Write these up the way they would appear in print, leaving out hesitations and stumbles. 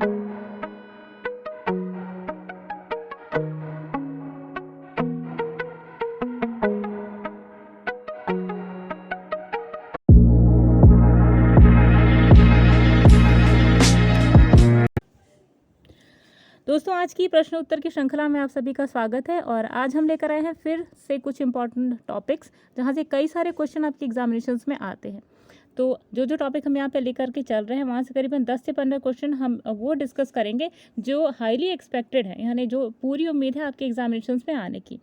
दोस्तों, आज की प्रश्न उत्तर की श्रृंखला में आप सभी का स्वागत है और आज हम लेकर आए हैं फिर से कुछ इंपॉर्टेंट टॉपिक्स जहां से कई सारे क्वेश्चन आपके एग्जामिनेशंस में आते हैं। तो जो टॉपिक हम यहाँ पे लेकर के चल रहे हैं वहाँ से करीबन 10 से 15 क्वेश्चन हम वो डिस्कस करेंगे जो हाईली एक्सपेक्टेड है, यानी जो पूरी उम्मीद है आपके एग्जामिनेशंस में आने की।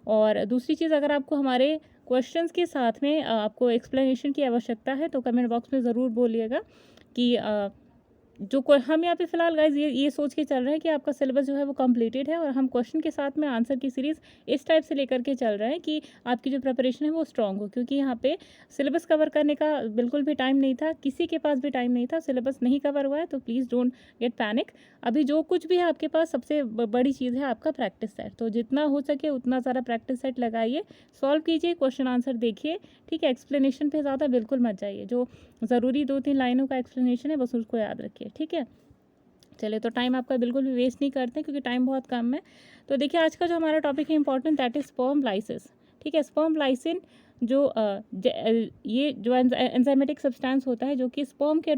और दूसरी चीज़, अगर आपको हमारे क्वेश्चंस के साथ में आपको एक्सप्लेनेशन की आवश्यकता है तो कमेंट बॉक्स में ज़रूर बोलिएगा कि हम यहाँ पे फिलहाल गाइज ये सोच के चल रहे हैं कि आपका सिलेबस जो है वो कंप्लीटेड है और हम क्वेश्चन के साथ में आंसर की सीरीज़ इस टाइप से लेकर के चल रहे हैं कि आपकी जो प्रिपरेशन है वो स्ट्रांग हो, क्योंकि यहाँ पे सिलेबस कवर करने का बिल्कुल भी टाइम नहीं था, किसी के पास भी टाइम नहीं था। सिलेबस नहीं कवर हुआ है तो प्लीज़ डोंट गेट पैनिक। अभी जो कुछ भी है आपके पास, सबसे बड़ी चीज़ है आपका प्रैक्टिस सेट। तो जितना हो सके उतना ज़्यादा प्रैक्टिस सेट लगाइए, सॉल्व कीजिए, क्वेश्चन आंसर देखिए, ठीक है। एक्सप्लेनेशन पे ज़्यादा बिल्कुल मत जाइए, जो ज़रूरी 2-3 लाइनों का एक्सप्लेनेशन है बस उसको याद रखिए, ठीक है। चलिए, तो टाइम आपका बिल्कुल भी वेस्ट नहीं करते क्योंकि टाइम बहुत कम है। तो देखिए, आज का जो हमारा टॉपिक है important, that is sperm lysis, ठीक है। स्पर्म लाइसिन जो ये जो एंजाइमेटिक सब्सटेंस होता है जो कि स्पर्म्स के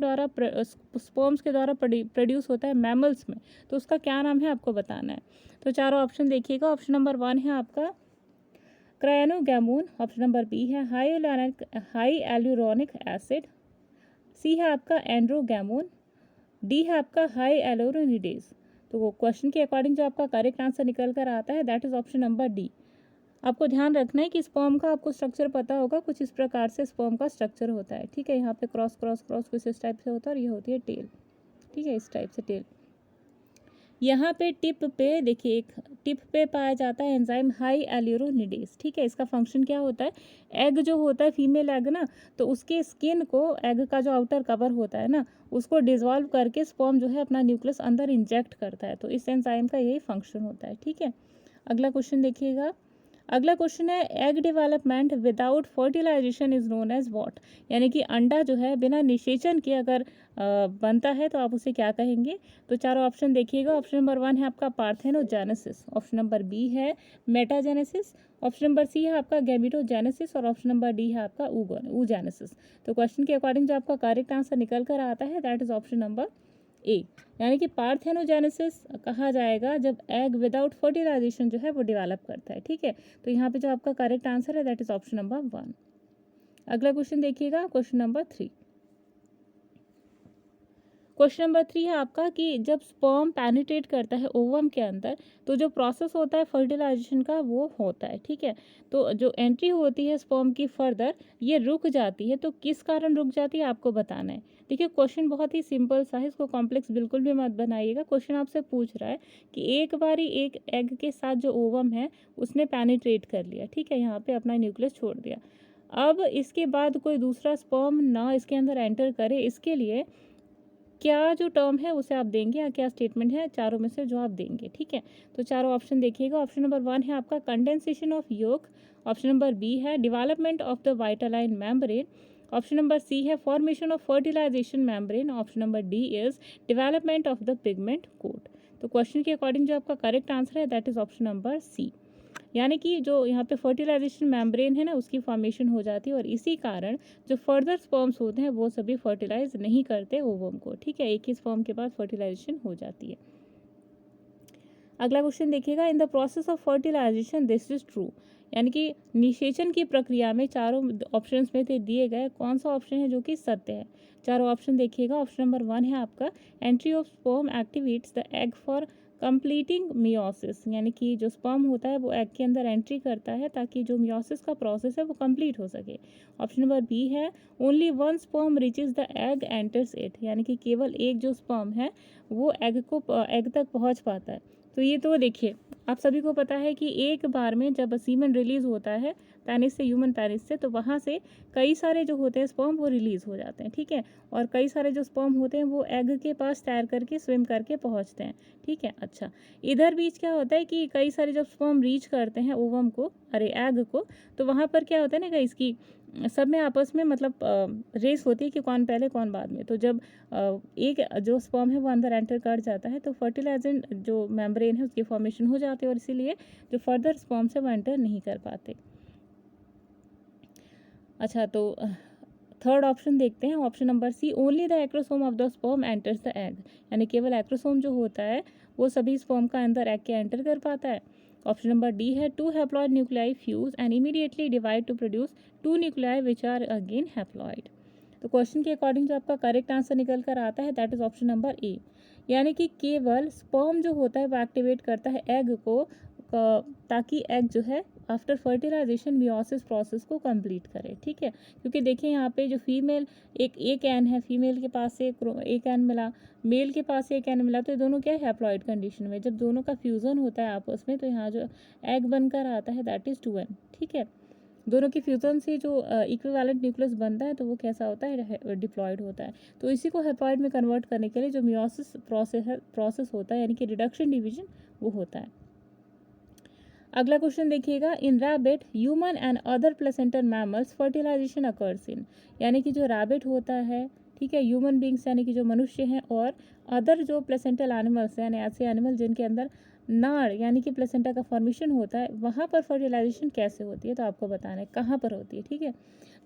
द्वारा प्रोड्यूस होता है मैमल्स में, तो उसका क्या नाम है आपको बताना है। तो चारों ऑप्शन देखिएगा। ऑप्शन नंबर 1 है आपका क्रायनोगैमून, ऑप्शन नंबर बी है हाई एल्यूरोनिक एसिड, सी है आपका एंड्रोगैमून, डी है आपका हाई एलोरोनिडेज। तो वो क्वेश्चन के अकॉर्डिंग जो आपका करेक्ट आंसर निकल कर आता है that is option number D. आपको ध्यान रखना है कि स्पर्म का आपको स्ट्रक्चर पता होगा, कुछ इस प्रकार से स्पर्म का स्ट्रक्चर होता है, ठीक है। यहाँ पे क्रॉस क्रॉस क्रॉस कुछ इस टाइप से होता है और ये होती है टेल, ठीक है, इस टाइप से टेल। यहाँ पे टिप पे देखिए, एक टिप पे पाया जाता है एंजाइम हाई एल्यूरोनिडेज, ठीक है। इसका फंक्शन क्या होता है, एग जो होता है फीमेल एग ना, तो उसके स्किन को, एग का जो आउटर कवर होता है ना, उसको डिजॉल्व करके स्पर्म जो है अपना न्यूक्लियस अंदर इंजेक्ट करता है। तो इस एंजाइम का यही फंक्शन होता है, ठीक है। अगला क्वेश्चन देखिएगा। अगला क्वेश्चन है egg development without fertilization is known as what, यानी कि अंडा जो है बिना निषेचन के अगर बनता है तो आप उसे क्या कहेंगे। तो चारों ऑप्शन देखिएगा। ऑप्शन नंबर 1 है आपका पार्थेनोजेनेसिस, ऑप्शन नंबर बी है मेटाजेनेसिस, ऑप्शन नंबर सी है आपका गैमिटोजेनेसिस और ऑप्शन नंबर डी है आपका ऊजेनेसिस। तो क्वेश्चन के अकॉर्डिंग जो आपका करेक्ट आंसर निकल कर आता है that is option number A, यानी कि पार्थेनोजेनेसिस कहा जाएगा जब एग विदाउट फर्टिलाइजेशन जो है वो डेवलप करता है, ठीक है। तो यहाँ पे जो आपका करेक्ट आंसर है दैट इज ऑप्शन नंबर 1। अगला क्वेश्चन देखिएगा, क्वेश्चन नंबर 3। क्वेश्चन नंबर 3 है आपका कि जब स्पर्म पेनिट्रेट करता है ओवम के अंदर तो जो प्रोसेस होता है फर्टिलाइजेशन का वो होता है, ठीक है। तो जो एंट्री होती है स्पर्म की फर्दर, ये रुक जाती है, तो किस कारण रुक जाती है आपको बताना है। देखिए, क्वेश्चन बहुत ही सिंपल सा है, इसको कॉम्प्लेक्स बिल्कुल भी मत बनाइएगा। क्वेश्चन आपसे पूछ रहा है कि एक बारी एक एग के साथ जो ओवम है उसने पेनिट्रेट कर लिया, ठीक है, यहाँ पे अपना न्यूक्लियस छोड़ दिया। अब इसके बाद कोई दूसरा स्पर्म ना इसके अंदर एंटर करे, इसके लिए क्या जो टर्म है उसे आप देंगे या क्या स्टेटमेंट है, चारों में से जो आप देंगे, ठीक है। तो चारों ऑप्शन देखिएगा। ऑप्शन नंबर 1 है आपका condensation of yolk, option number B है development of the vitelline membrane, option number C है formation of fertilization membrane, option number D is development of the pigment coat. तो क्वेश्चन के according जो आपका correct answer है that is option number C, यानी कि जो यहाँ पे फर्टिलाइजेशन मेम्ब्रेन है ना उसकी फॉर्मेशन हो जाती है और इसी कारण जो फर्दर स्पर्म्स होते हैं वो सभी फर्टिलाइज नहीं करते ओवम को, ठीक है। एक ही स्पर्म के बाद फर्टिलाइजेशन हो जाती है। अगला क्वेश्चन देखिएगा। In the process of fertilization this is true, यानी कि निषेचन की प्रक्रिया में चारों ऑप्शंस में से दिए गए कौन सा ऑप्शन है जो कि सत्य है। चारों ऑप्शन देखिएगा। ऑप्शन नंबर 1 है आपका entry of sperm activates the egg for completing meiosis, यानी कि जो स्पर्म होता है वो एग के अंदर एंट्री करता है ताकि जो मियोसिस का प्रोसेस है वो कंप्लीट हो सके। ऑप्शन नंबर बी है only one sperm reaches the egg enters it, यानी कि केवल एक जो स्पर्म है वो एग तक पहुंच पाता है। तो ये तो देखिए, आप सभी को पता है कि एक बार में जब सीमेन रिलीज होता है पेनिस से, ह्यूमन पेनिस से, तो वहाँ से कई सारे जो होते हैं स्पर्म वो रिलीज हो जाते हैं, ठीक है। और कई सारे जो स्पर्म होते हैं वो एग के पास तैर करके स्विम करके पहुँचते हैं, ठीक है। अच्छा, इधर बीच क्या होता है कि कई सारे जब स्पर्म रीच करते हैं ओवम को, एग को, तो वहाँ पर क्या होता है ना, इसकी सब में आपस में मतलब रेस होती है कि कौन पहले कौन बाद में। तो जब एक जो स्पर्म है वो अंदर एंटर कर जाता है तो फर्टिलाइजेंट जो मेम्ब्रेन है उसकी फॉर्मेशन हो जाती है और इसीलिए जो फर्दर स्पर्म्स है वो एंटर नहीं कर पाते। अच्छा, तो थर्ड ऑप्शन देखते हैं, option number C, only the acrosome of the sperm enters the egg, यानी केवल एक्रोसोम जो होता है वो सभी स्पर्म का अंदर एग के एंटर कर पाता है। ऑप्शन नंबर डी है, two haploid nuclei fuse and immediately divide to produce two nuclei which are again haploid. तो क्वेश्चन के अकॉर्डिंग जो आपका करेक्ट आंसर निकल कर आता है that is option number A, यानी कि केवल स्पर्म जो होता है वो एक्टिवेट करता है एग को ताकि एग जो है आफ्टर फर्टिलाइजेशन मियोसिस प्रोसेस को कंप्लीट करे। ठीक है, क्योंकि देखिए यहाँ पे जो फीमेल एक एन है, फीमेल के पास से एक एन मिला, मेल के पास से एक एन मिला, तो ये दोनों क्या है, हैप्लॉइड कंडीशन में। जब दोनों का फ्यूज़न होता है आपस में तो यहाँ जो एग बनकर आता है दैट इज़ 2n। ठीक है, दोनों के फ्यूज़न से जो इक्विवेलेंट न्यूक्लियस बनता है तो वो कैसा होता है, डिप्लॉयड होता है। तो इसी को हैप्लॉइड में कन्वर्ट करने के लिए जो मियोसिस प्रोसेस होता है यानी कि रिडक्शन डिवीजन वो होता है। अगला क्वेश्चन देखिएगा, in rabbit, human and other placental mammals fertilization occurs in, यानी कि जो रैबिट होता है, ठीक है, ह्यूमन बींग्स यानी कि जो मनुष्य हैं और अदर जो प्लेसेंटल एनिमल्स हैं यानी ऐसे एनिमल जिनके अंदर नाड़ यानी कि प्लेसेंटा का फॉर्मेशन होता है, वहाँ पर फर्टिलाइजेशन कैसे होती है, तो आपको बताना है कहाँ पर होती है। ठीक है,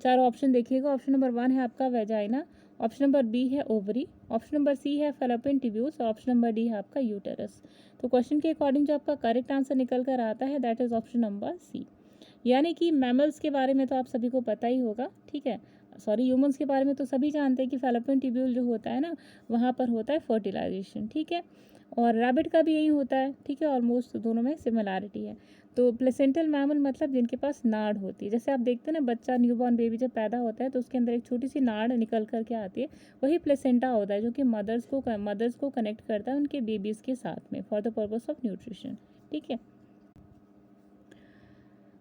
चारों ऑप्शन देखिएगा। ऑप्शन नंबर 1 है आपका वेजाइना, ऑप्शन नंबर बी है ओवरी, ऑप्शन नंबर सी है फैलोपियन ट्यूब्यूल्स और ऑप्शन नंबर डी है आपका यूटेरस। तो क्वेश्चन के अकॉर्डिंग जो आपका करेक्ट आंसर निकल कर आता है that is option number C, यानी कि मैमल्स के बारे में तो आप सभी को पता ही होगा। ठीक है, सॉरी, ह्यूमंस के बारे में तो सभी जानते हैं कि फैलोपियन ट्यूब्यूल जो होता है ना वहाँ पर होता है फर्टिलाइजेशन। ठीक है, और रैबिट का भी यही होता है। ठीक है, ऑलमोस्ट दोनों में सिमिलैरिटी है। तो प्लेसेंटल मैमल मतलब जिनके पास नाड़ होती है, जैसे आप देखते हैं ना बच्चा न्यूबॉर्न बेबी जब पैदा होता है तो उसके अंदर एक छोटी सी नाड़ निकल कर के आती है, वही प्लेसेंटा होता है जो कि मदर्स को कनेक्ट करता है उनके बेबीज़ के साथ में for the purpose of nutrition. ठीक है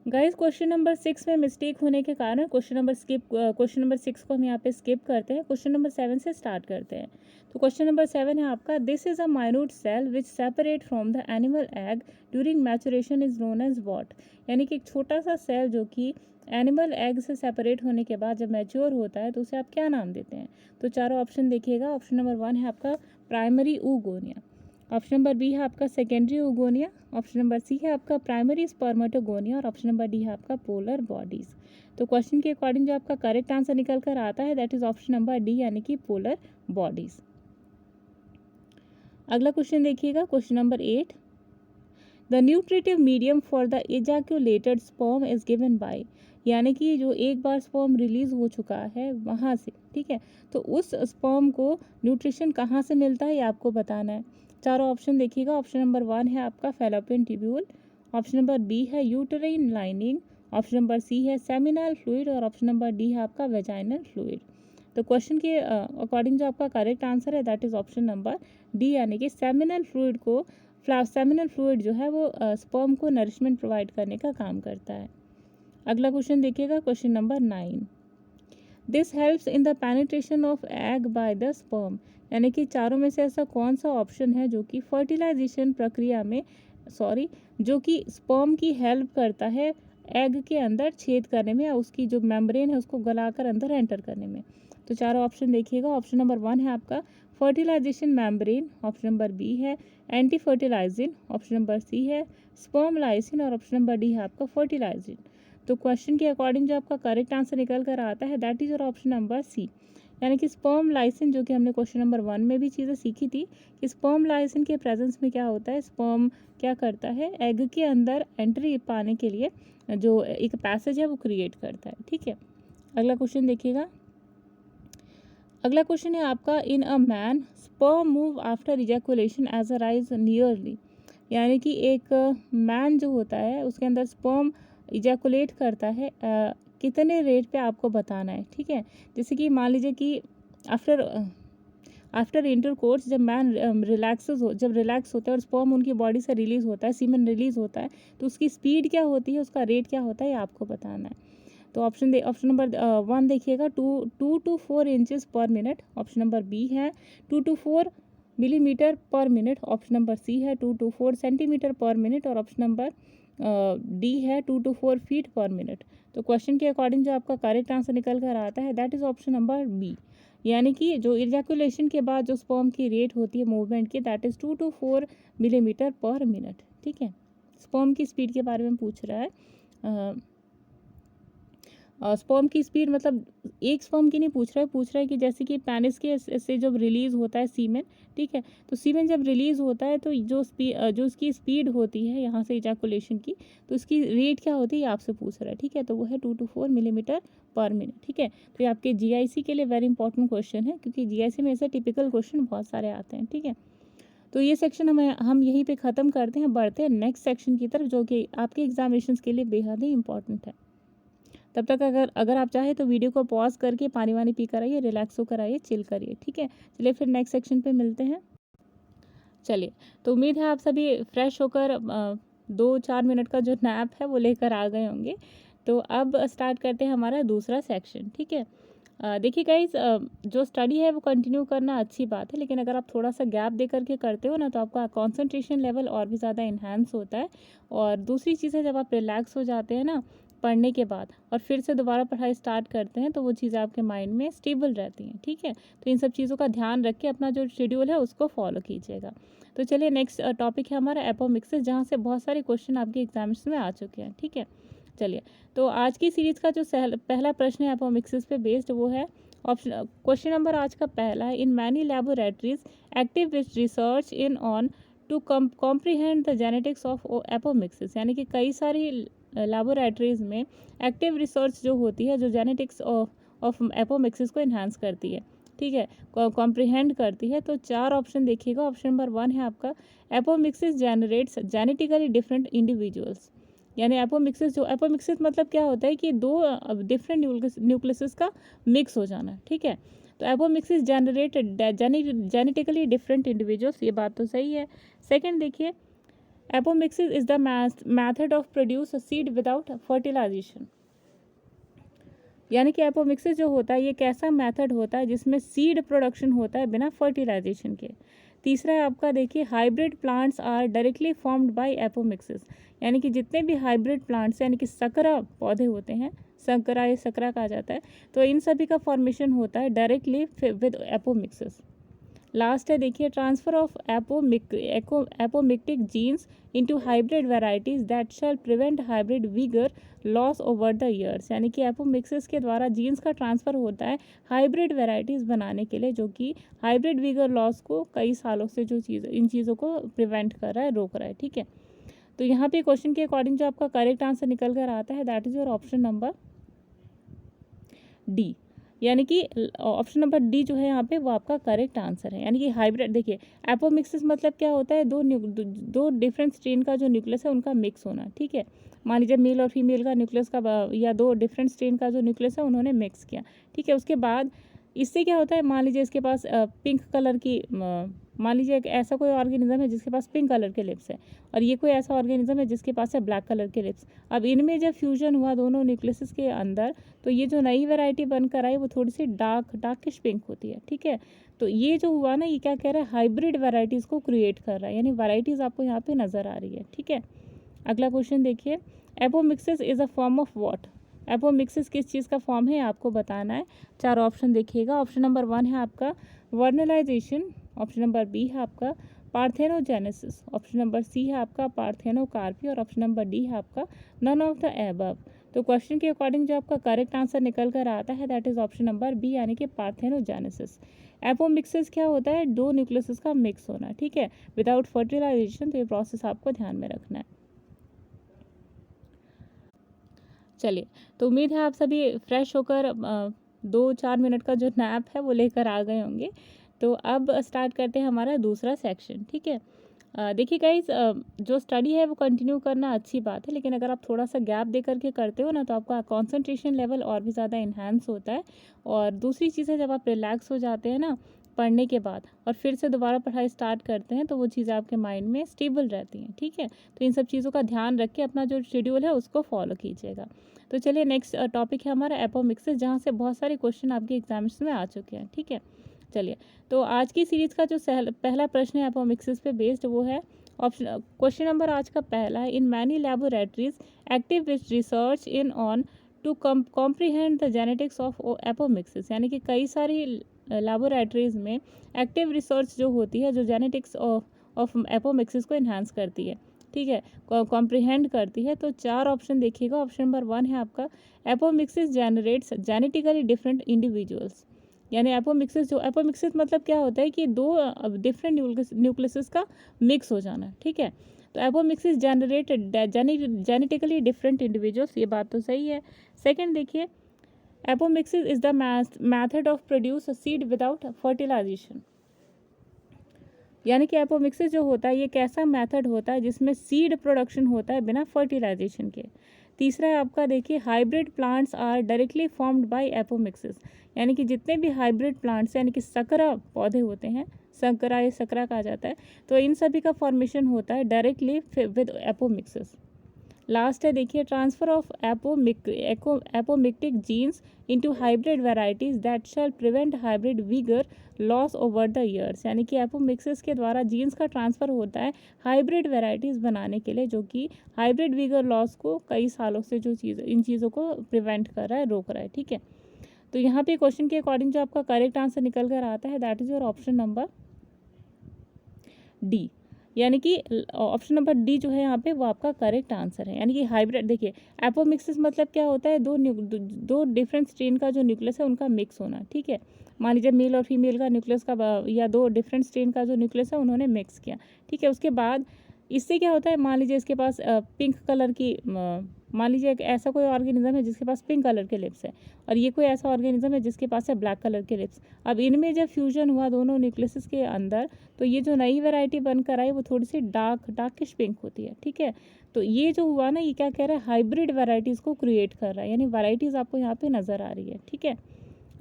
गाइस, क्वेश्चन नंबर 6 में मिस्टेक होने के कारण क्वेश्चन नंबर 6 को हम यहाँ पे स्किप करते हैं, क्वेश्चन नंबर 7 से स्टार्ट करते हैं। तो क्वेश्चन नंबर 7 है आपका, this is a minute cell which separate from the animal egg during maturation is known as what, यानी कि एक छोटा सा सेल जो कि एनिमल एग से सेपरेट होने के बाद जब मैच्योर होता है तो उसे आप क्या नाम देते हैं। तो चारों ऑप्शन देखिएगा। ऑप्शन नंबर 1 है आपका primary oogonia, option number B है आपका secondary oogonia, option number C है आपका प्राइमरी स्पर्मेटोगोनिया और ऑप्शन नंबर डी है आपका पोलर बॉडीज। तो क्वेश्चन के अकॉर्डिंग जो आपका करेक्ट आंसर निकल कर आता है that is option number D, यानी कि पोलर बॉडीज। अगला क्वेश्चन देखिएगा, question number 8, the nutritive medium for the ejaculated sperm is given by, यानी कि जो एक बार स्पर्म रिलीज हो चुका है वहाँ से, ठीक है, तो उस स्पर्म को न्यूट्रिशन कहाँ से मिलता है ये आपको बताना है। चारों ऑप्शन देखिएगा। ऑप्शन नंबर 1 है आपका fallopian tubule, option number B है uterine lining, option number C है सेमिनल फ्लूइड और ऑप्शन नंबर डी है आपका वेजाइनल फ्लूइड। तो क्वेश्चन के अकॉर्डिंग जो आपका करेक्ट आंसर है that is option number D, यानी कि सेमिनल फ्लूइड जो है वो स्पर्म को नरिशमेंट प्रोवाइड करने का काम करता है। अगला क्वेश्चन देखिएगा, question number 9, this helps in the penetration of egg by the sperm, यानी कि चारों में से ऐसा कौन सा ऑप्शन है जो कि फर्टिलाइजेशन प्रक्रिया में जो कि स्पर्म की हेल्प करता है एग के अंदर छेद करने में या उसकी जो मेम्ब्रेन है उसको गलाकर अंदर एंटर करने में। तो चारों ऑप्शन देखिएगा। ऑप्शन नंबर 1 है आपका fertilization membrane, option number B है anti fertilizin, option number C है स्पर्म लाइसिन और ऑप्शन नंबर डी है आपका फर्टिलाइजिन। तो क्वेश्चन के अकॉर्डिंग जो आपका करेक्ट आंसर निकल कर आता है that is your option number C, यानी कि स्पर्म लाइसिन, जो कि हमने क्वेश्चन नंबर 1 में भी चीज़ें सीखी थी कि स्पर्म लाइसिन के प्रेजेंस में क्या होता है, स्पर्म क्या करता है एग के अंदर एंट्री पाने के लिए जो एक पैसेज है वो क्रिएट करता है। ठीक है, अगला क्वेश्चन देखिएगा। अगला क्वेश्चन है आपका, in a man sperm move after ejaculation as a rise nearly, यानी कि एक मैन जो होता है उसके अंदर स्पर्म इजैकुलेट करता है कितने रेट पे आपको बताना है। ठीक है, जैसे कि मान लीजिए कि आफ्टर इंटरकोर्स जब मैन जब रिलैक्स होता है और स्पर्म उनकी बॉडी से रिलीज होता है, सीमेन रिलीज होता है, तो उसकी स्पीड क्या होती है, उसका रेट क्या होता है, ये आपको बताना है। तो ऑप्शन नंबर 1 देखिएगा, 2 to 4 इंचेस पर मिनट, ऑप्शन नंबर बी है 2 to 4 मिलीमीटर पर मिनट, ऑप्शन नंबर सी है 2 to 4 सेंटीमीटर पर मिनट और ऑप्शन नंबर डी है 2 to 4 फीट पर मिनट। तो क्वेश्चन के अकॉर्डिंग जो आपका करेक्ट आंसर निकल कर आता है that is option number B. यानी कि जो इजैकुलेशन के बाद जो स्पर्म की रेट होती है मूवमेंट की दैट इज 2 to 4 मिलीमीटर पर मिनट। ठीक है, स्पर्म की स्पीड के बारे में पूछ रहा है। स्पर्म की स्पीड मतलब एक स्पर्म की नहीं पूछ रहा है कि जैसे कि पेनिस के से जब रिलीज होता है सीमेन, ठीक है, तो सीमेन जब रिलीज होता है तो जो उसकी स्पीड होती है यहाँ से इजैकुलेशन की, तो उसकी रेट क्या होती है ये आपसे पूछ रहा है। ठीक है, तो वो है 2 to 4 मिलीमीटर पर मिनट। ठीक है, तो ये आपके जीआईसी के लिए वेरी इंपॉर्टेंट क्वेश्चन है, क्योंकि जीआईसी में ऐसे टिपिकल क्वेश्चन बहुत सारे आते हैं। ठीक है, तो ये सेक्शन हम यहीं पे ख़त्म करते हैं, बढ़ते हैं नेक्स्ट सेक्शन की तरफ, जो कि आपके एग्जामिनेशन के लिए बेहद ही इंपॉर्टेंट है। तब तक अगर आप चाहें तो वीडियो को पॉज करके पानी वानी पी कर आइए, रिलैक्स होकर आइए, चिल करिए। ठीक है, चलिए फिर नेक्स्ट सेक्शन पे मिलते हैं। चलिए, तो उम्मीद है आप सभी फ्रेश होकर 2-4 मिनट का जो नैप है वो लेकर आ गए होंगे। तो अब स्टार्ट करते हैं हमारा दूसरा सेक्शन। ठीक है, देखिए गाइस, जो स्टडी है वो कंटिन्यू करना अच्छी बात है, लेकिन अगर आप थोड़ा सा गैप दे करके करते हो ना तो आपका कंसंट्रेशन लेवल और भी ज़्यादा इन्हांस होता है। और दूसरी चीज़ है, जब आप रिलैक्स हो जाते हैं ना पढ़ने के बाद और फिर से दोबारा पढ़ाई स्टार्ट करते हैं तो वो चीज़ें आपके माइंड में स्टेबल रहती हैं। ठीक है, तो इन सब चीज़ों का ध्यान रख के अपना जो शेड्यूल है उसको फॉलो कीजिएगा। तो चलिए नेक्स्ट टॉपिक है हमारा एपोमिक्सिस, जहाँ से बहुत सारे क्वेश्चन आपके एग्जाम्स में आ चुके हैं। ठीक है, चलिए, तो आज की सीरीज़ का जो पहला प्रश्न है एपोमिक्सिस पे बेस्ड वो है ऑप्शन। क्वेश्चन नंबर आज का पहला है, in many laboratories active which research in on to comprehend the genetics of apomixis. यानी कि कई सारी लैबोरेटरीज में एक्टिव रिसर्च जो होती है जो जेनेटिक्स ऑफ एपोमिक्सिस को इन्हांस करती है। ठीक है, कॉम्प्रीहेंड करती है। तो 4 ऑप्शन देखिएगा। ऑप्शन नंबर 1 है आपका, apomixis generates genetically different individuals. यानी एपोमिक्सिस मतलब क्या होता है कि दो डिफरेंट न्यूक्लियस का मिक्स हो जाना। ठीक है, तो apomixis generate genetically different individuals, ये बात तो सही है। सेकंड देखिए, apomixis is the method of produce seed without fertilization. यानी कि एपोमिक्सिस जो होता है ये कैसा मेथड होता है जिसमें सीड प्रोडक्शन होता है बिना फर्टिलाइजेशन के। तीसरा है आपका, देखिए, hybrid plants are directly formed by apomixis. यानी कि जितने भी हाइब्रिड प्लांट्स यानी कि सकरा पौधे होते हैं, संकरा या सकरा कहा जाता है, तो इन सभी का फॉर्मेशन होता है डायरेक्टली विद एपोमिक्सिस। लास्ट है, देखिए, transfer of apomictic genes into hybrid varieties that shall prevent hybrid vigour loss over the years. यानी कि एपोमिक्सिस के द्वारा जीन्स का ट्रांसफ़र होता है हाइब्रिड वेराइटीज़ बनाने के लिए, जो कि हाइब्रिड वीगर लॉस को कई सालों से इन चीज़ों को प्रिवेंट कर रहा है, रोक रहा है। ठीक है, तो यहाँ पे क्वेश्चन के अकॉर्डिंग जो आपका करेक्ट आंसर निकल कर आता है that is your option number D. यानी कि ऑप्शन नंबर डी जो है यहाँ पे वो आपका करेक्ट आंसर है। यानी कि हाइब्रिड, देखिए, एपोमिक्सिस मतलब क्या होता है, दो डिफरेंट स्ट्रेन का जो न्यूक्लियस है उनका मिक्स होना। ठीक है, मान लीजिए मेल और फीमेल का न्यूक्लियस का या दो डिफरेंट स्ट्रेन का जो न्यूक्लियस है उन्होंने मिक्स किया। ठीक है, उसके बाद इससे क्या होता है, मान लीजिए इसके पास पिंक कलर की, मान लीजिए एक ऐसा कोई ऑर्गेनिज्म है जिसके पास पिंक कलर के लिप्स है और ये कोई ऐसा ऑर्गेनिज्म है जिसके पास है ब्लैक कलर के लिप्स। अब इनमें जब फ्यूजन हुआ दोनों न्यूक्लियस के अंदर, तो ये जो नई वैरायटी बनकर आई वो थोड़ी सी डार्किश पिंक होती है। ठीक है, तो ये जो हुआ ना, ये क्या कह रहा है, हाइब्रिड वैरायटीज़ को क्रिएट कर रहा है, यानी वैरायटीज़ आपको यहाँ पे नज़र आ रही है। ठीक है, अगला क्वेश्चन देखिए, apomixis is a form of what. Apomixis किस चीज़ का फॉर्म है आपको बताना है। 4 ऑप्शन देखिएगा। ऑप्शन नंबर 1 है आपका वर्नलाइजेशन, ऑप्शन नंबर बी है आपका पार्थेनोजेनेसिस, ऑप्शन नंबर सी है आपका पार्थेनोकार्पी और ऑप्शन नंबर डी है आपका नन ऑफ द एबव। तो क्वेश्चन के अकॉर्डिंग जो आपका करेक्ट आंसर निकल कर आता है that is option number B, यानी कि पार्थेनोजेनेसिस। एपोमिक्सिस क्या होता है, दो न्यूक्लियस का मिक्स होना। ठीक है, विदाउट फर्टिलाइजेशन। तो ये प्रोसेस आपको ध्यान में रखना है। चलिए, तो उम्मीद है आप सभी फ्रेश होकर 2-4 मिनट का जो नैप है वो लेकर आ गए होंगे। तो अब स्टार्ट करते हैं हमारा दूसरा सेक्शन। ठीक है, देखिए गाइस, जो स्टडी है वो कंटिन्यू करना अच्छी बात है, लेकिन अगर आप थोड़ा सा गैप दे करके करते हो ना तो आपका कंसंट्रेशन लेवल और भी ज़्यादा इन्हांस होता है। और दूसरी चीज़ है, जब आप रिलैक्स हो जाते हैं ना पढ़ने के बाद और फिर से दोबारा पढ़ाई स्टार्ट करते हैं तो वो चीज़ें आपके माइंड में स्टेबल रहती हैं। ठीक है, तो इन सब चीज़ों का ध्यान रख के अपना जो शेड्यूल है उसको फॉलो कीजिएगा। तो चलिए नेक्स्ट टॉपिक है हमारा एपोमिक्सिस, जहाँ से बहुत सारे क्वेश्चन आपके एग्जाम्स में आ चुके हैं। ठीक है, चलिए, तो आज की सीरीज़ का जो पहला प्रश्न है एपोमिक्सिस पे बेस्ड वो है ऑप्शन क्वेश्चन नंबर आज का पहला है, in many laboratories active which research in on to comprehend the genetics of apomixis, यानी कि कई सारी लैबोरेटरीज में एक्टिव रिसर्च जो होती है, जो जेनेटिक्स ऑफ एपोमिक्सिस को इन्हांस करती है, ठीक है, कॉम्प्रीहेंड करती है। तो चार ऑप्शन देखिएगा। ऑप्शन नंबर 1 है आपका, apomixis generates genetically different individuals, यानी एपोमिक्सिस, जो एपोमिक्सिस मतलब क्या होता है कि दो डिफरेंट न्यूक्लियस का मिक्स हो जाना, ठीक है। तो apomixis generate genetically different individuals, ये बात तो सही है। सेकंड देखिए, apomixis is the method of produce seed without fertilization, यानी कि एपोमिक्सिस जो होता है ये कैसा मेथड होता है जिसमें सीड प्रोडक्शन होता है बिना फर्टिलाइजेशन के। तीसरा है आपका देखिए, hybrid plants are directly formed by apomixis, यानी कि जितने भी हाइब्रिड प्लांट्स यानी कि सकरा पौधे होते हैं, संकरा या सकरा कहा जाता है, तो इन सभी का फॉर्मेशन होता है डायरेक्टली विद एपोमिक्सिस। लास्ट है देखिए, transfer of apomictic genes into hybrid varieties that shall prevent hybrid vigour loss over the years, यानी कि एपोमिक्सिस के द्वारा जीन्स का ट्रांसफ़र होता है हाइब्रिड वेराइटीज़ बनाने के लिए, जो कि हाइब्रिड वीगर लॉस को कई सालों से जो चीज़ इन चीज़ों को प्रिवेंट कर रहा है, रोक रहा है, ठीक है। तो यहाँ पे क्वेश्चन के अकॉर्डिंग जो आपका करेक्ट आंसर निकल कर आता है that is your option number D, यानी कि ऑप्शन नंबर डी जो है यहाँ पे वो आपका करेक्ट आंसर है। यानी कि हाइब्रिड देखिए, एपोमिक्सिस मतलब क्या होता है, दो डिफरेंट स्ट्रेन का जो न्यूक्लियस है उनका मिक्स होना, ठीक है। मान लीजिए मेल और फीमेल का न्यूक्लियस का या दो डिफरेंट स्ट्रेन का जो न्यूक्लियस है उन्होंने मिक्स किया, ठीक है। उसके बाद इससे क्या होता है, मान लीजिए इसके पास पिंक कलर की, मान लीजिए एक ऐसा कोई ऑर्गेनिज्म है जिसके पास पिंक कलर के लिप्स है, और ये कोई ऐसा ऑर्गेनिज्म है जिसके पास है ब्लैक कलर के लिप्स। अब इनमें जब फ्यूजन हुआ दोनों न्यूक्लियस के अंदर, तो ये जो नई वैरायटी बनकर आई वो थोड़ी सी डार्किश पिंक होती है, ठीक है। तो ये जो हुआ ना, ये क्या कह रहा है, हाइब्रिड वैरायटीज़ को क्रिएट कर रहा है, यानी वैरायटीज़ आपको यहाँ पे नज़र आ रही है, ठीक है।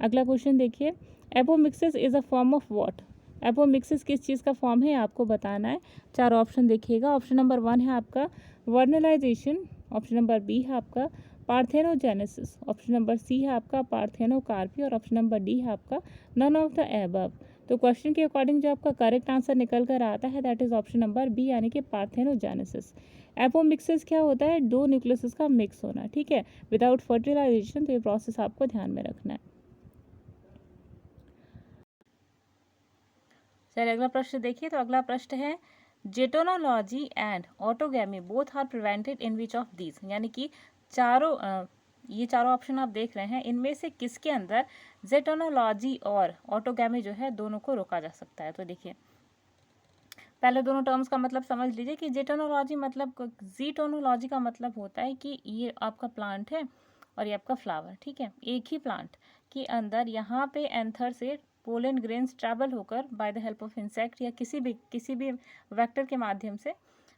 अगला क्वेश्चन देखिए, apomixis is a form of what, apomixis किस चीज़ का फॉर्म है आपको बताना है। चार ऑप्शन देखिएगा। ऑप्शन नंबर 1 है आपका वर्नलाइजेशन, ऑप्शन नंबर बी है आपका पार्थेनोजेनेसिस, ऑप्शन नंबर सी है आपका पार्थेनोकार्पी, और ऑप्शन नंबर डी है आपका नन ऑफ द एबव। तो क्वेश्चन के अकॉर्डिंग जो आपका करेक्ट आंसर निकल कर आता है that is option number B, यानी कि पार्थेनोजेनेसिस। एपोमिक्सिस क्या होता है, दो न्यूक्लियस का मिक्स होना, ठीक है, विदाउट फर्टिलाइजेशन। तो ये प्रोसेस आपको ध्यान में रखना है। चलिए अगला प्रश्न देखिए। तो अगला प्रश्न है, geitonogamy and autogamy both are prevented in which of these, यानी कि ये चारों ऑप्शन आप देख रहे हैं, इनमें से किसके अंदर जेटोनोलॉजी और ऑटोगैमी जो है दोनों को रोका जा सकता है। तो देखिए पहले दोनों टर्म्स का मतलब समझ लीजिए कि जेटोनोलॉजी मतलब, जीटोनोलॉजी का मतलब होता है कि ये आपका प्लांट है और ये आपका फ्लावर, ठीक है, एक ही प्लांट के अंदर यहाँ पे एंथर से पोलन ग्रेन्स ट्रैवल होकर by the help of insect या किसी भी वेक्टर के माध्यम से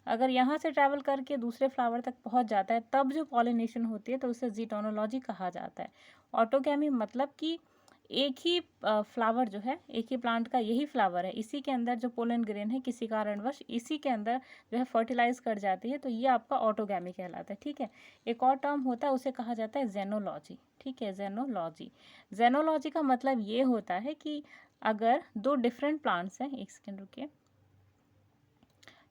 अगर यहाँ से ट्रैवल करके दूसरे फ्लावर तक पहुँच जाता है, तब जो पॉलिनेशन होती है तो उसे जीटोनोलॉजी कहा जाता है। ऑटोगैमी मतलब कि एक ही फ्लावर जो है, एक ही प्लांट का यही फ्लावर है, इसी के अंदर जो पोलन ग्रेन है किसी कारणवश इसी के अंदर जो है फर्टिलाइज कर जाती है, तो ये आपका ऑटोगैमी कहलाता है, ठीक है। एक और टर्म होता है उसे कहा जाता है जेनोलॉजी, ठीक है, जेनोलॉजी। जेनोलॉजी का मतलब ये होता है कि अगर दो डिफरेंट प्लांट्स हैं, एक सेकेंड रुकिए,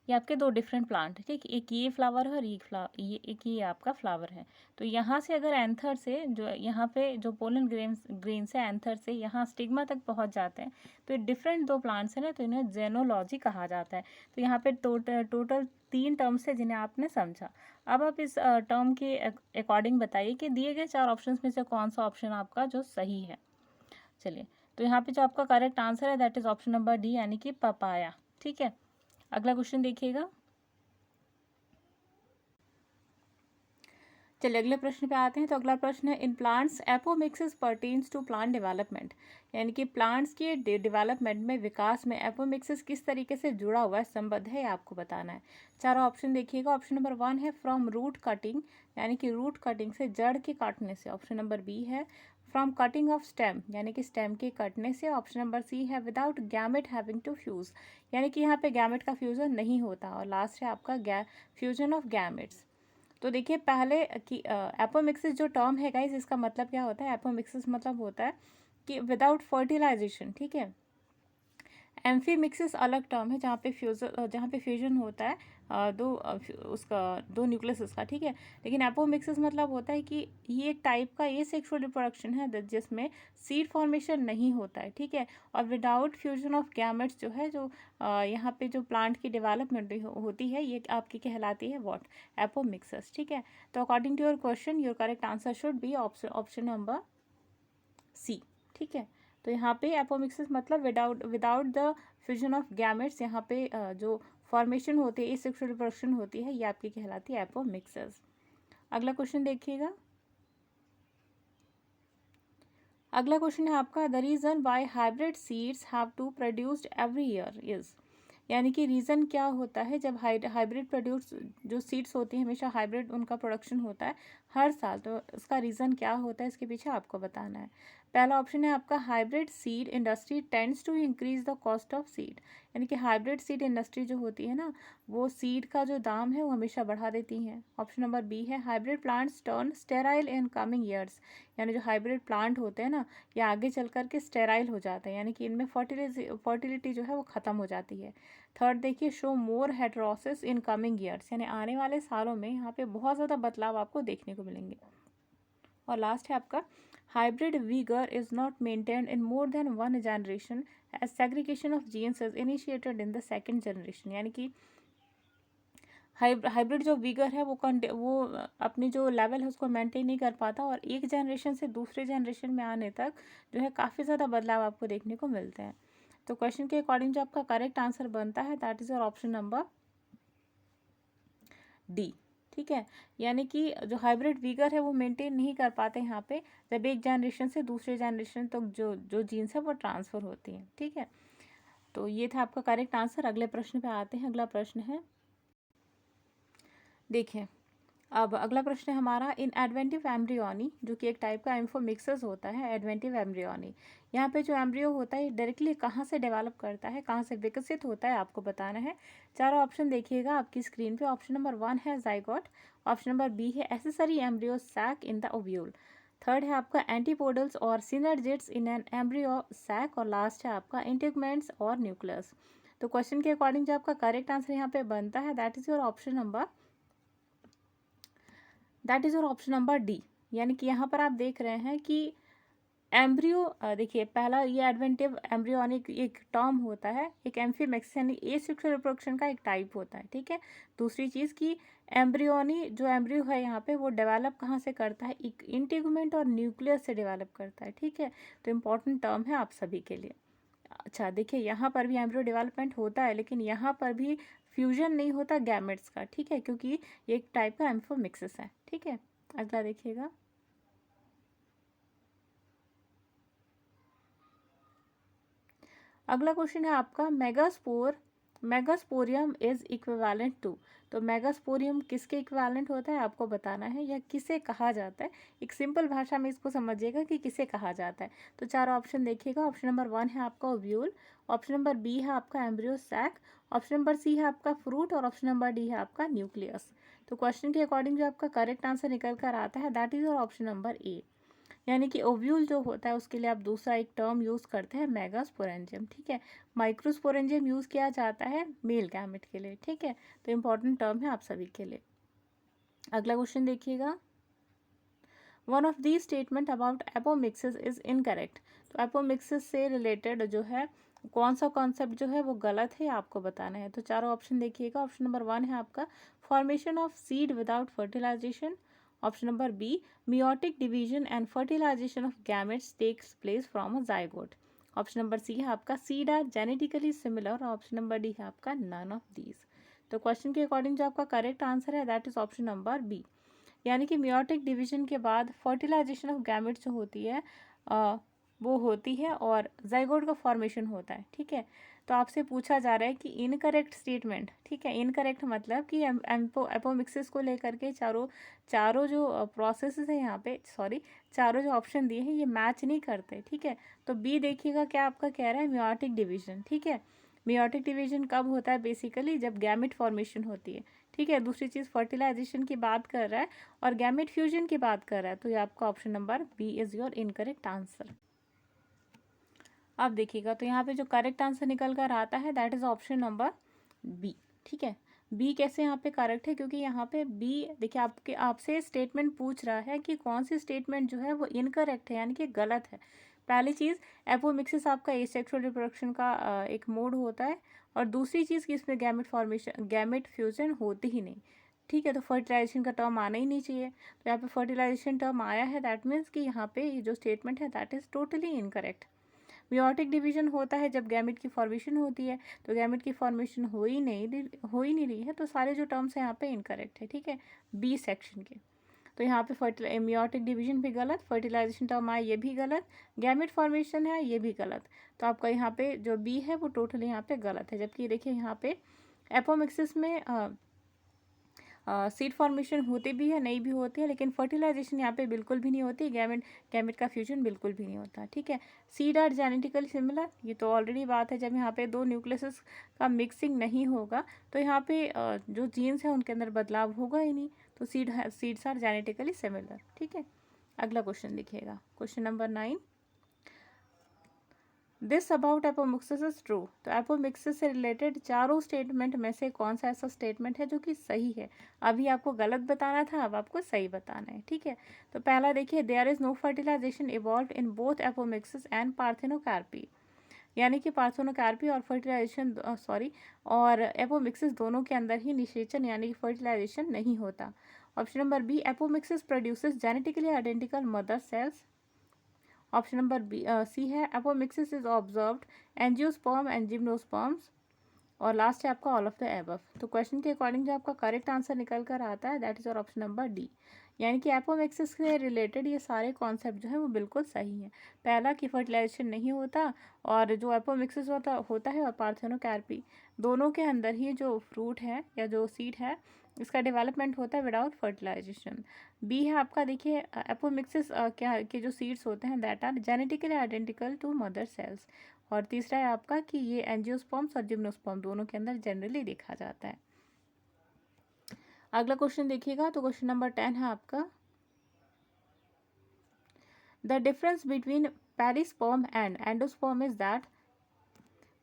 ये आपके दो डिफरेंट प्लांट है, ठीक, एक ये फ्लावर है और एक ये आपका फ्लावर है। तो यहाँ से अगर एंथर से जो यहाँ पे जो पोलन ग्रेन से एंथर से यहाँ स्टिग्मा तक पहुँच जाते हैं, तो ये डिफरेंट दो प्लांट्स हैं ना, तो इन्हें जेनोलॉजी कहा जाता है। तो यहाँ पे टोटल 3 टर्म्स है जिन्हें आपने समझा। अब आप इस टर्म के अकॉर्डिंग बताइए कि दिए गए 4 ऑप्शन में से कौन सा ऑप्शन आपका जो सही है। चलिए, तो यहाँ पे जो आपका करेक्ट आंसर है that is option number D, यानी कि पपाया, ठीक है। अगला क्वेश्चन देखिएगा। चलिए अगले प्रश्न पे आते हैं। तो अगला प्रश्न है, in plants apomixis pertains to plant development, यानी कि प्लांट्स के डेवलपमेंट में, विकास में एपोमिक्सिस किस तरीके से जुड़ा हुआ है, संबद्ध है, आपको बताना है। चारों ऑप्शन देखिएगा। ऑप्शन नंबर 1 है फ्रॉम रूट कटिंग, यानी कि रूट कटिंग से, जड़ के काटने से। ऑप्शन नंबर बी है फ्रॉम कटिंग ऑफ स्टेम, यानी कि स्टेम के कटने से। ऑप्शन नंबर सी है without gamete having to fuse, यानी कि यहाँ पे गैमेट का फ्यूजन नहीं होता। और लास्ट है आपका फ्यूजन ऑफ गैमेट्स। तो देखिए पहले कि एपोमिक्सिस जो टर्म है गाइस, इसका मतलब क्या होता है, एपोमिक्सिस मतलब होता है कि विदाउट फर्टिलाइजेशन, ठीक है, एम्फीमिक्सिस अलग टर्म है जहाँ पे फ्यूजन होता है उसका दो न्यूक्लियस का, ठीक है। लेकिन एपोमिक्सिस मतलब होता है कि ये एक टाइप का ये सेक्सुअल रिप्रोडक्शन है जिसमें सीड फॉर्मेशन नहीं होता है, ठीक है। और विदाउट फ्यूजन ऑफ गैमेट्स जो है जो यहाँ पे जो प्लांट की डेवलपमेंट होती है ये आपकी कहलाती है व्हाट, एपोमिक्सिस, ठीक है। तो according to your question your correct answer should be option number C, ठीक है। तो यहाँ पे एपोमिक्सिस मतलब without the fusion of gametes यहाँ पे जो फॉर्मेशन होती है एसेक्सुअल रिप्रोडक्शन होती है ये आपकी कहलाती है एपोमिक्सिस। अगला क्वेश्चन देखिएगा। अगला क्वेश्चन है आपका the reason why hybrid seeds have to produced every year is, यानी कि रीज़न क्या होता है जब हाइब्रिड प्रोड्यूस जो सीड्स होती हैं हमेशा हाइब्रिड उनका प्रोडक्शन होता है हर साल, तो इसका रीज़न क्या होता है इसके पीछे आपको बताना है। पहला ऑप्शन है आपका hybrid seed industry tends to increase the cost of seed, यानी कि हाइब्रिड सीड इंडस्ट्री जो होती है ना वो सीड का जो दाम है वो हमेशा बढ़ा देती हैं। ऑप्शन नंबर बी है hybrid plants turn sterile in coming years, यानी जो हाइब्रिड प्लांट होते हैं ना ये आगे चल करके स्टेराइल हो जाते हैं, यानी कि इनमें फर्टिलिटी जो है वो ख़त्म हो जाती है। थर्ड देखिए show more heterosis in coming years, यानी आने वाले सालों में यहाँ पे बहुत ज़्यादा बदलाव आपको देखने को मिलेंगे। और लास्ट है आपका hybrid vigour is not maintained in more than one generation as segregation of genes is initiated in the second generation, यानी कि हाइब्रिड जो वीगर है वो अपनी जो लेवल है उसको मेंटेन नहीं कर पाता और एक जनरेशन से दूसरे जनरेशन में आने तक जो है काफ़ी ज़्यादा बदलाव आपको देखने को मिलते हैं। तो क्वेश्चन के अकॉर्डिंग जो आपका करेक्ट आंसर बनता है that is your option number D, ठीक है। यानी कि जो हाइब्रिड वीगर है वो मेंटेन नहीं कर पाते यहाँ पे जब एक जनरेशन से दूसरे जनरेशन तक जो जो जीन्स है वो ट्रांसफ़र होती हैं, ठीक है। तो ये था आपका करेक्ट आंसर। अगले प्रश्न पे आते हैं। अगला प्रश्न है देखिए, अब अगला प्रश्न है हमारा इन एडवेंटिव एम्ब्रियोनी जो कि एक टाइप का एम्फोमिक्सिस होता है एडवेंटिव एम्ब्रियोनी, यहाँ पे जो एम्ब्रियो होता है डायरेक्टली कहाँ से डेवलप करता है कहाँ से विकसित होता है आपको बताना है। चारों ऑप्शन देखिएगा आपकी स्क्रीन पे। ऑप्शन नंबर 1 है जाइगोट, ऑप्शन नंबर बी है accessory embryo sac in the ovule, third है आपका एंटीपोडल्स और synergids in an embryo sac और लास्ट है आपका इंटेगमेंट्स और न्यूक्लियस। तो क्वेश्चन के अकॉर्डिंग जो आपका करेक्ट आंसर यहाँ पे बनता है that is your option number D, यानी कि यहाँ पर आप देख रहे हैं कि एम्ब्रियो देखिए पहला ये एडवेंटिव एम्ब्रियोनिक एक टर्म होता है, एक एम्फीमेक्सिस यानी एसेक्सुअल रिप्रोडक्शन का एक टाइप होता है, ठीक है। दूसरी चीज़ कि एम्ब्रियोनी जो एम्ब्रियो है यहाँ पे वो डेवलप कहाँ से करता है, एक इंटीगुमेंट और न्यूक्लियस से डेवलप करता है, ठीक है। तो इम्पॉर्टेंट टर्म है आप सभी के लिए। अच्छा देखिए यहाँ पर भी एम्ब्रियो डेवलपमेंट होता है लेकिन यहाँ पर भी फ्यूजन नहीं होता गैमेट्स का, ठीक है, क्योंकि ये एक टाइप का एम्फोमिक्सिस है, ठीक है। अगला देखिएगा। अगला क्वेश्चन है आपका मेगास्पोरियम इज इक्विवेलेंट टू, तो मेगास्पोरियम किसके इक्विवेलेंट होता है आपको बताना है या किसे कहा जाता है। एक सिंपल भाषा में इसको समझिएगा कि किसे कहा जाता है। तो चारों ऑप्शन देखिएगा। ऑप्शन नंबर 1 है आपका ओव्यूल, ऑप्शन नंबर बी है आपका embryo sac, option number C है आपका फ्रूट और ऑप्शन नंबर डी है आपका न्यूक्लियस। तो क्वेश्चन के अकॉर्डिंग जो आपका करेक्ट आंसर निकल कर आता है that is your option number A, यानी कि ओव्यूल जो होता है उसके लिए आप दूसरा एक टर्म यूज़ करते हैं मेगास्पोरेंजियम, ठीक है। माइक्रोस्पोरेंजियम यूज़ किया जाता है मेल गैमेट के लिए, ठीक है। तो इम्पॉर्टेंट टर्म है आप सभी के लिए। अगला क्वेश्चन देखिएगा। One of the statement about apomixis is incorrect, तो एपोमिक्सिस से रिलेटेड जो है कौन सा कॉन्सेप्ट जो है वो गलत है आपको बताना है। तो चारों ऑप्शन देखिएगा। ऑप्शन नंबर 1 है आपका formation of seed without fertilization, option number B meiotic division and fertilization of gametes takes place from a zygote, option number C है आपका सीड आर जेनेटिकली सिमिलर और ऑप्शन नंबर डी है आपका none of these. तो question के according जो आपका correct answer है that is option number B, यानी कि meiotic डिवीजन के बाद फर्टिलाइजेशन ऑफ गैमेट्स जो होती है वो होती है और जाइगोट का फॉर्मेशन होता है, ठीक है। तो आपसे पूछा जा रहा है कि इनकरेक्ट स्टेटमेंट, ठीक है। इनकरेक्ट मतलब कि एपोमिक्सिस को लेकर के चारों जो प्रोसेसेस है यहाँ पे चारों जो ऑप्शन दिए हैं ये मैच नहीं करते, ठीक है। तो बी देखिएगा क्या आपका कह रहा है meiotic डिवीजन, ठीक है। meiotic डिवीजन कब होता है बेसिकली जब गैमेट फॉर्मेशन होती है, ठीक है। दूसरी चीज़ फर्टिलाइजेशन की बात कर रहा है और गैमेट फ्यूजन की बात कर रहा है, तो ये आपका option number B is your incorrect answer. अब देखिएगा तो यहाँ पे जो करेक्ट आंसर निकल कर आता है that is option number B. ठीक है, बी कैसे यहाँ पे करेक्ट है, क्योंकि यहाँ पे बी देखिए आपसे स्टेटमेंट पूछ रहा है कि कौन सी स्टेटमेंट जो है वो इनकरेक्ट है, यानी कि गलत है। पहली चीज़, एपोमिक्सिस आपका एसेक्सुअल रिप्रोडक्शन का एक मोड होता है, और दूसरी चीज़ कि इसमें गैमेट फ्यूजन होती ही नहीं। ठीक है, तो फर्टिलाइजेशन का टर्म आना ही नहीं चाहिए, तो यहाँ पे फर्टिलाइजेशन टर्म आया है, दैट मीन्स कि यहाँ पे ये जो स्टेटमेंट है that is totally incorrect. Meiotic division होता है जब गैमेट की फॉर्मेशन होती है, तो गैमेट की फॉर्मेशन हो ही नहीं रही है, तो सारे जो टर्म्स हैं यहाँ पे इनकरेक्ट है। ठीक है, बी सेक्शन के। तो यहाँ पे मियोटिक डिवीजन भी गलत, फर्टिलाइजेशन टर्म आया ये भी गलत, गैमेट फॉर्मेशन है ये भी गलत, तो आपका यहाँ पे जो बी है वो टोटली यहाँ पे गलत है। जबकि देखिए यहाँ पे एपोमिक्सिस में सीड फॉर्मेशन होती भी है, नहीं भी होती है, लेकिन फर्टिलाइजेशन यहाँ पे बिल्कुल भी नहीं होती, गैमेट का फ्यूजन बिल्कुल भी नहीं होता। ठीक है, सीड आर जेनेटिकली सिमिलर, ये तो ऑलरेडी बात है, जब यहाँ पे दो न्यूक्लियस का मिक्सिंग नहीं होगा तो यहाँ पे जो जीन्स है उनके अंदर बदलाव होगा ही नहीं, तो सीड्स आर जेनेटिकली सिमिलर। ठीक है, अगला क्वेश्चन देखिएगा, question number 9, this about apomixis is true. तो एपोमिक्सिस से रिलेटेड चारों स्टेटमेंट में से कौन सा ऐसा स्टेटमेंट है जो कि सही है। अभी आपको गलत बताना था, अब आपको सही बताना है। ठीक है, तो पहला देखिए, there is no fertilization evolve in both apomixis and parthenocarpy, यानी कि पार्थेनोकार्पी और फर्टिलाइजेशन और एपोमिक्सिस दोनों के अंदर ही निषेचन यानी कि फर्टिलाइजेशन नहीं होता। Option number B, apomixis produces genetically identical mother cells. Option number B C है, apomixis is observed angiosperm and gymnosperms. और लास्ट है आपका ऑल ऑफ द एबव। तो क्वेश्चन के अकॉर्डिंग जो आपका करेक्ट आंसर निकल कर आता है दैट इज और ऑप्शन नंबर डी, यानी कि एपोमिक्सिस से रिलेटेड ये सारे कॉन्सेप्ट जो है वो बिल्कुल सही हैं। पहला कि फर्टिलाइजेशन नहीं होता, और जो एपोमिक्सिस होता है और पार्थेनोकार्पी दोनों के अंदर ही जो फ्रूट है या जो सीड है इसका डेवलपमेंट होता है विदाउट फर्टिलाइजेशन। बी है आपका देखिए, एपोमिक्सिस क्या के जो सीड्स होते हैं that are genetically identical to mother cells. और तीसरा है आपका कि ये एंजियोस्पर्म्स और जिम्नोस्पर्म दोनों के अंदर जनरली देखा जाता है। अगला क्वेश्चन देखिएगा, तो क्वेश्चन नंबर 10 है आपका, the difference between perisperm and endosperm is that.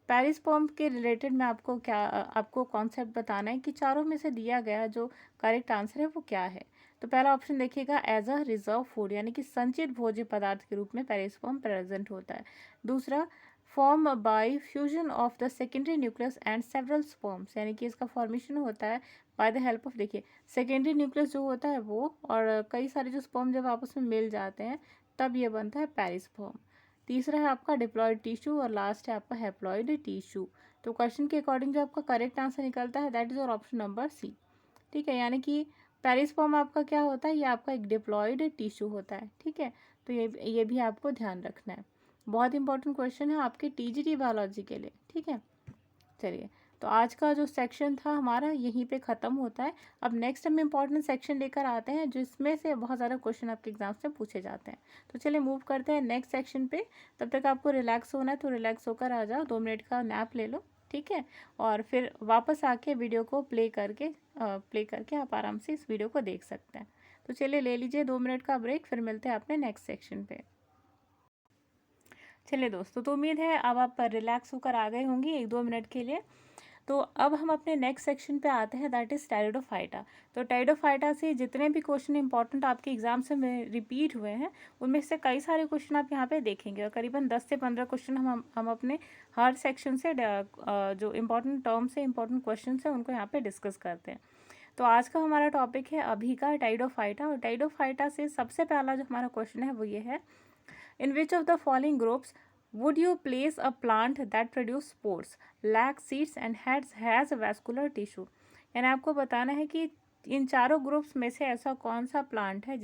Perisperm के रिलेटेड में आपको कॉन्सेप्ट बताना है कि चारों में से दिया गया जो करेक्ट आंसर है वो क्या है। तो पहला ऑप्शन देखिएगा, एज अ रिजर्व फूड, यानी कि संचित भोज्य पदार्थ के रूप में पेरिस्पर्म प्रेजेंट होता है। दूसरा, form by fusion of the secondary nucleus and several sperms, यानी कि इसका फॉर्मेशन होता है बाय द हेल्प ऑफ, देखिए सेकेंडरी न्यूक्लियस जो होता है वो और कई सारे जो स्पर्म जब आपस में मिल जाते हैं तब ये बनता है पेरिस्पर्म। तीसरा है आपका डिप्लॉयड टिश्यू, और लास्ट है आपका हैप्लॉयड टिश्यू। तो क्वेश्चन के अकॉर्डिंग जो आपका करेक्ट आंसर निकलता है दैट इज और ऑप्शन नंबर सी। ठीक है, यानी कि पेरिस्पर्म आपका क्या होता है, ये आपका एक डिप्लॉयड टिश्यू होता है। ठीक है, तो ये भी आपको ध्यान रखना है, बहुत इंपॉर्टेंट क्वेश्चन है आपके टीजीटी बायोलॉजी के लिए। ठीक है, चलिए, तो आज का जो सेक्शन था हमारा यहीं पे ख़त्म होता है। अब नेक्स्ट हम इम्पॉर्टेंट सेक्शन लेकर आते हैं जिसमें से बहुत ज़्यादा क्वेश्चन आपके एग्जाम से पूछे जाते हैं। तो चलिए मूव करते हैं नेक्स्ट सेक्शन पे। तब तक आपको रिलैक्स होना है तो रिलैक्स होकर आ जाओ, 2 मिनट का नैप ले लो। ठीक है, और फिर वापस आके वीडियो को प्ले करके आप आराम से इस वीडियो को देख सकते हैं। तो चलिए ले लीजिए 2 मिनट का ब्रेक, फिर मिलते हैं अपने नेक्स्ट सेक्शन पे। चलिए दोस्तों, तो उम्मीद है अब आप रिलैक्स होकर आ गए होंगे 1-2 मिनट के लिए। तो अब हम अपने नेक्स्ट सेक्शन पे आते हैं दैट इज़ टेरिडोफाइटा। तो टेरिडोफाइटा से जितने भी क्वेश्चन इंपॉर्टेंट आपके एग्जाम से में रिपीट हुए हैं उनमें से कई सारे क्वेश्चन आप यहाँ पे देखेंगे, और करीबन 10 से 15 क्वेश्चन हम अपने हर सेक्शन से जो इम्पोर्टेंट टर्म्स है, इंपॉर्टेंट क्वेश्चन है उनको यहाँ पे डिस्कस करते हैं। तो आज का हमारा टॉपिक है अभी का टेरिडोफाइटा, और टेरिडोफाइटा से सबसे पहला जो हमारा क्वेश्चन है वो ये है, in which of the following groups would you place a plant that produce spores, lacks seeds and has a vascular tissue। यानी आपको बताना है कि इन चारों ग्रुप्स में से ऐसा कौन सा प्लांट है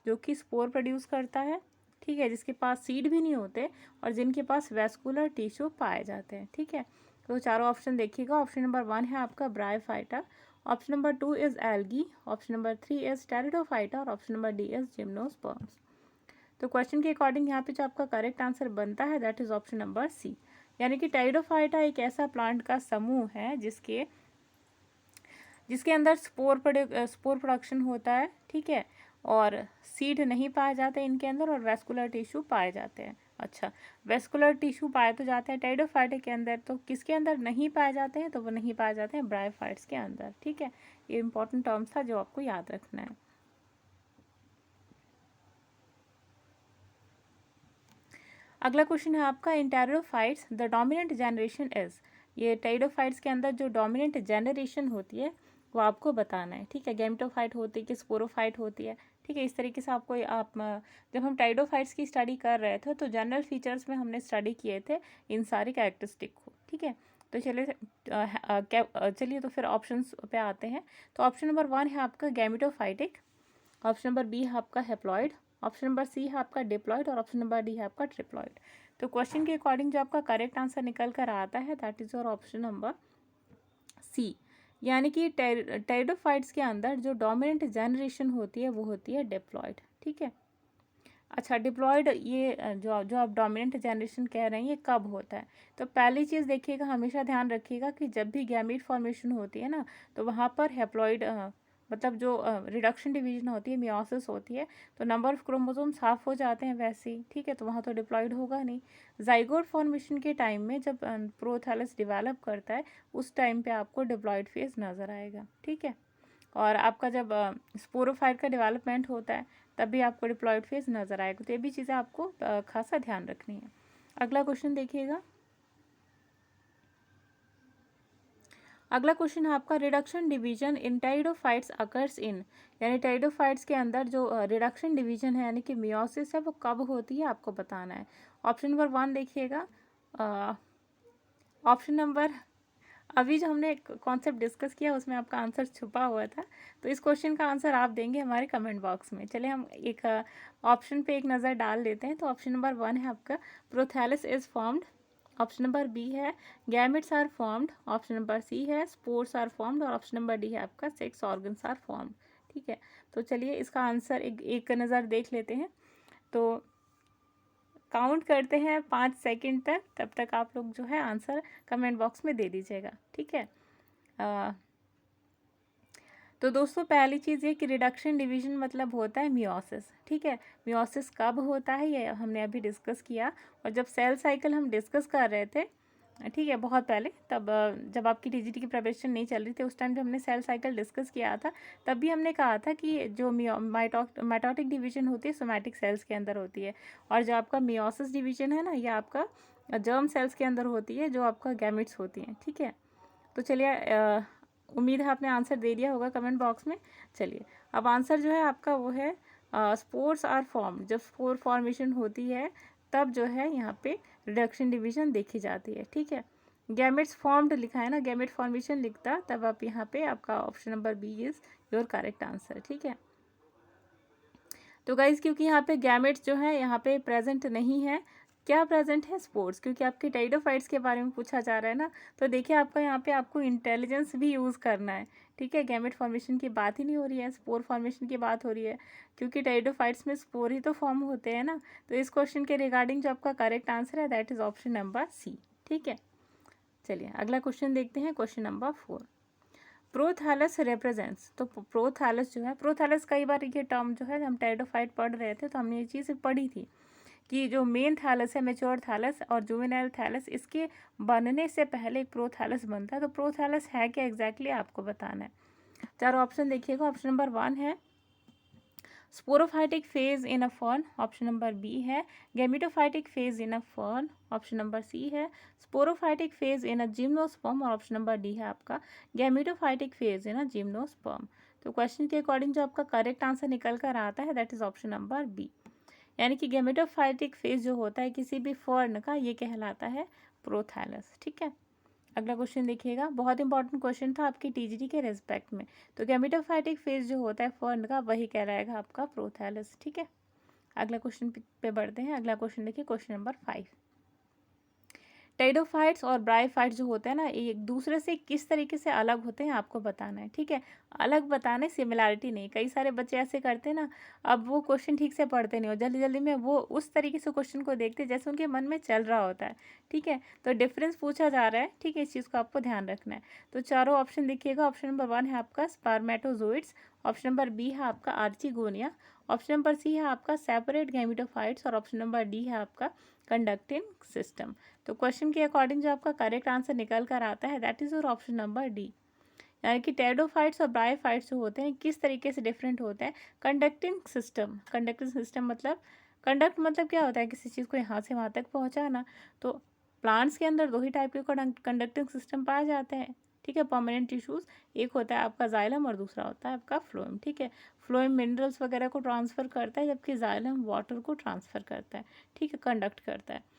जो कि स्पोर प्रोड्यूस करता है, ठीक है, जिसके पास सीड भी नहीं होते और जिनके पास वैस्कुलर टिश्यू पाए जाते हैं। ठीक है, तो चारों ऑप्शन देखिएगा। ऑप्शन नंबर 1 है आपका bryophyta, option number 2 is algae, option number 3 is pteridophyta, और option number D is gymnosperms. तो क्वेश्चन के अकॉर्डिंग यहाँ पे जो आपका करेक्ट आंसर बनता है that is option number C, यानी कि टेरिडोफाइटा एक ऐसा प्लांट का समूह है जिसके अंदर स्पोर प्रोडक्शन होता है। ठीक है, और सीड नहीं पाए जाते इनके अंदर और वैस्कुलर टिश्यू पाए जाते हैं। अच्छा, वेस्कुलर टिश्यू पाए तो जाते हैं टेरिडोफाइटा के अंदर, तो किसके अंदर नहीं पाए जाते हैं? तो वो नहीं पाए जाते हैं ब्रायोफाइट्स के अंदर। ठीक है, ये इंपॉर्टेंट टर्म्स था जो आपको याद रखना है। अगला क्वेश्चन है आपका, in pteridophytes the dominant generation is. ये टेरिडोफाइट्स के अंदर जो डोमिनेंट जनरेशन होती है वो आपको बताना है। ठीक है, गैमेटोफाइट होती है कि स्पोरोफाइट होती है। ठीक है, इस तरीके से आपको जब हम टाइडोफाइट्स की स्टडी कर रहे थे तो जनरल फीचर्स में हमने स्टडी किए थे इन सारी कैरेक्टरिस्टिक को। ठीक है, तो चलिए तो फिर ऑप्शंस पे आते हैं। तो ऑप्शन नंबर 1 है आपका गैमेटोफाइटिक, ऑप्शन नंबर बी है आपका हेप्लॉइड, ऑप्शन नंबर सी है आपका डिप्लॉइड और ऑप्शन नंबर डी है आपका ट्रिप्लॉइड। तो क्वेश्चन के अकॉर्डिंग जो आपका करेक्ट आंसर निकल कर आता है that is your option number C, यानी कि टेरिडोफाइट्स के अंदर जो डोमिनेंट जनरेशन होती है वो होती है डिप्लॉइड। ठीक है, अच्छा डिप्लॉयड ये जो जो आप डोमिनेंट जनरेशन कह रहे हैं ये कब होता है? तो पहली चीज़ देखिएगा, हमेशा ध्यान रखिएगा कि जब भी गैमीट फॉर्मेशन होती है ना तो वहाँ पर हैप्लॉइड मतलब जो रिडक्शन डिवीजन होती है, मियोसिस होती है, तो नंबर ऑफ क्रोमोसोम साफ हो जाते हैं वैसे ही। ठीक है, तो वहाँ तो डिप्लॉयड होगा नहीं। जाइगोट फॉर्मेशन के टाइम में जब प्रोथैलस डेवलप करता है उस टाइम पे आपको डिप्लॉयड फेज नज़र आएगा। ठीक है, और आपका जब स्पोरोफाइट का डेवलपमेंट होता है तब भी आपको डिप्लॉयड फेज नज़र आएगा। तो ये भी चीज़ें आपको खासा ध्यान रखनी है। अगला क्वेश्चन देखिएगा, अगला क्वेश्चन है आपका, reduction division in pteridophytes occurs in, यानी टेरिडोफाइट्स के अंदर जो रिडक्शन डिवीजन है यानी कि मियोसिस है वो कब होती है आपको बताना है। ऑप्शन नंबर 1 देखिएगा, ऑप्शन नंबर, अभी जो हमने कॉन्सेप्ट डिस्कस किया उसमें आपका आंसर छुपा हुआ था, तो इस क्वेश्चन का आंसर आप देंगे हमारे कमेंट बॉक्स में। चलिए हम एक ऑप्शन पे एक नज़र डाल लेते हैं। तो ऑप्शन नंबर 1 है आपका prothallus is formed, option number B है gametes are formed, option number C है स्पोर्स आर फॉर्म्ड और ऑप्शन नंबर डी है आपका सेक्स ऑर्गन्स आर फॉर्म्ड। ठीक है, तो चलिए इसका आंसर एक नज़र देख लेते हैं। तो काउंट करते हैं 5 सेकंड तक, तब तक आप लोग जो है आंसर कमेंट बॉक्स में दे दीजिएगा। ठीक है, तो दोस्तों पहली चीज़ ये कि रिडक्शन डिवीजन मतलब होता है मियोसिस। ठीक है, मियोसिस कब होता है ये हमने अभी डिस्कस किया, और जब सेल साइकिल हम डिस्कस कर रहे थे, ठीक है, बहुत पहले, तब जब आपकी टीजीटी की प्रिपरेशन नहीं चल रही थी उस टाइम जब हमने सेल साइकिल डिस्कस किया था तब भी हमने कहा था कि जो माइटोटिक डिवीजन होती है सोमैटिक सेल्स के अंदर होती है, और जो आपका मियोसिस डिवीजन है ना ये आपका जर्म सेल्स के अंदर होती है जो आपका गैमेट्स होती हैं। ठीक है, तो चलिए उम्मीद है आपने आंसर दे दिया होगा कमेंट बॉक्स में। चलिए अब आंसर जो है आपका वो है स्पोर्स आर फॉर्म, जब स्पोर फॉर्मेशन होती है तब जो है यहाँ पे रिडक्शन डिवीजन देखी जाती है। ठीक है, गैमेट्स फॉर्म्ड लिखा है ना, गैमेट फॉर्मेशन लिखता तब आप यहाँ पे आपका option number B is your correct answer. ठीक है, तो गाइज क्योंकि यहाँ पे गैमेट्स जो है यहाँ पे प्रेजेंट नहीं है, क्या प्रेजेंट है स्पोर्स, क्योंकि आपके टेरिडोफाइट्स के बारे में पूछा जा रहा है ना, तो देखिए आपका यहाँ पे आपको इंटेलिजेंस भी यूज़ करना है। ठीक है, गैमेट फॉर्मेशन की बात ही नहीं हो रही है, स्पोर फॉर्मेशन की बात हो रही है, क्योंकि टेरिडोफाइट्स में स्पोर ही तो फॉर्म होते हैं ना। तो इस क्वेश्चन के रिगार्डिंग जो आपका करेक्ट आंसर है that is option number C. ठीक है, चलिए अगला क्वेश्चन देखते हैं, क्वेश्चन नंबर 4, प्रोथैलस रिप्रेजेंट्स। तो प्रोथैलस जो है, प्रोथैलस कई बार ये टर्म जो है हम टेरिडोफाइट पढ़ रहे थे तो हमने ये चीज़ पढ़ी थी कि जो मेन थैलस है, मेच्योर थैलस और जुवेनाइल थैलस, इसके बनने से पहले एक प्रोथैलस बनता है। तो प्रोथैलस है क्या एग्जैक्टली आपको बताना है। चारों ऑप्शन देखिएगा, ऑप्शन नंबर 1 है sporophytic phase in a fern, option number B है gametophytic phase in a fern, option number C है sporophytic phase in a gymnosperm और ऑप्शन नंबर डी है आपका gametophytic phase in a gymnosperm. तो question के according जो आपका correct answer निकल कर आता है that is option number B, यानी कि गैमेटोफाइटिक फेज जो होता है किसी भी फर्न का ये कहलाता है प्रोथैलस। ठीक है, अगला क्वेश्चन देखिएगा, बहुत इंपॉर्टेंट क्वेश्चन था आपकी टीजीटी के रेस्पेक्ट में। तो गैमेटोफाइटिक फेज जो होता है फर्न का वही कहलाएगा आपका प्रोथैलस। ठीक है, अगला क्वेश्चन पे बढ़ते हैं। अगला क्वेश्चन देखिए, क्वेश्चन नंबर 5, टेरिडोफाइट्स और ब्रायोफाइट्स जो होते हैं ना एक दूसरे से किस तरीके से अलग होते हैं आपको बताना है। ठीक है, अलग बताने, सिमिलैरिटी नहीं। कई सारे बच्चे ऐसे करते हैं ना, अब वो क्वेश्चन ठीक से पढ़ते नहीं हो, जल्दी जल्दी में वो उस तरीके से क्वेश्चन को देखते जैसे उनके मन में चल रहा होता है। ठीक है, तो डिफरेंस पूछा जा रहा है। ठीक है, इस चीज़ को आपको ध्यान रखना है। तो चारों ऑप्शन देखिएगा, ऑप्शन नंबर 1 है आपका स्पर्मेटोजोइड्स, ऑप्शन नंबर बी है आपका आर्चिगोनिया, ऑप्शन नंबर सी है आपका सेपरेट गैमेटोफाइट्स और ऑप्शन नंबर डी है आपका कंडक्टिंग सिस्टम। तो क्वेश्चन के अकॉर्डिंग जो आपका करेक्ट आंसर निकल कर आता है that is your option number D. यानी कि टेरिडोफाइट्स और ब्रायोफाइट्स जो होते हैं किस तरीके से डिफरेंट होते हैं। कंडक्टिंग सिस्टम मतलब कंडक्ट मतलब क्या होता है, किसी चीज़ को यहाँ से वहाँ तक पहुँचाना। तो प्लांट्स के अंदर दो ही टाइप के कंडक्टिंग सिस्टम पाए जाते हैं, ठीक है, परमानेंट टिश्यूज। एक होता है आपका जाइलम और दूसरा होता है आपका फ्लोएम, ठीक है। फ्लोएम मिनरल्स वगैरह को ट्रांसफ़र करता है जबकि जाइलम वाटर को ट्रांसफ़र करता है, ठीक है, कंडक्ट करता है।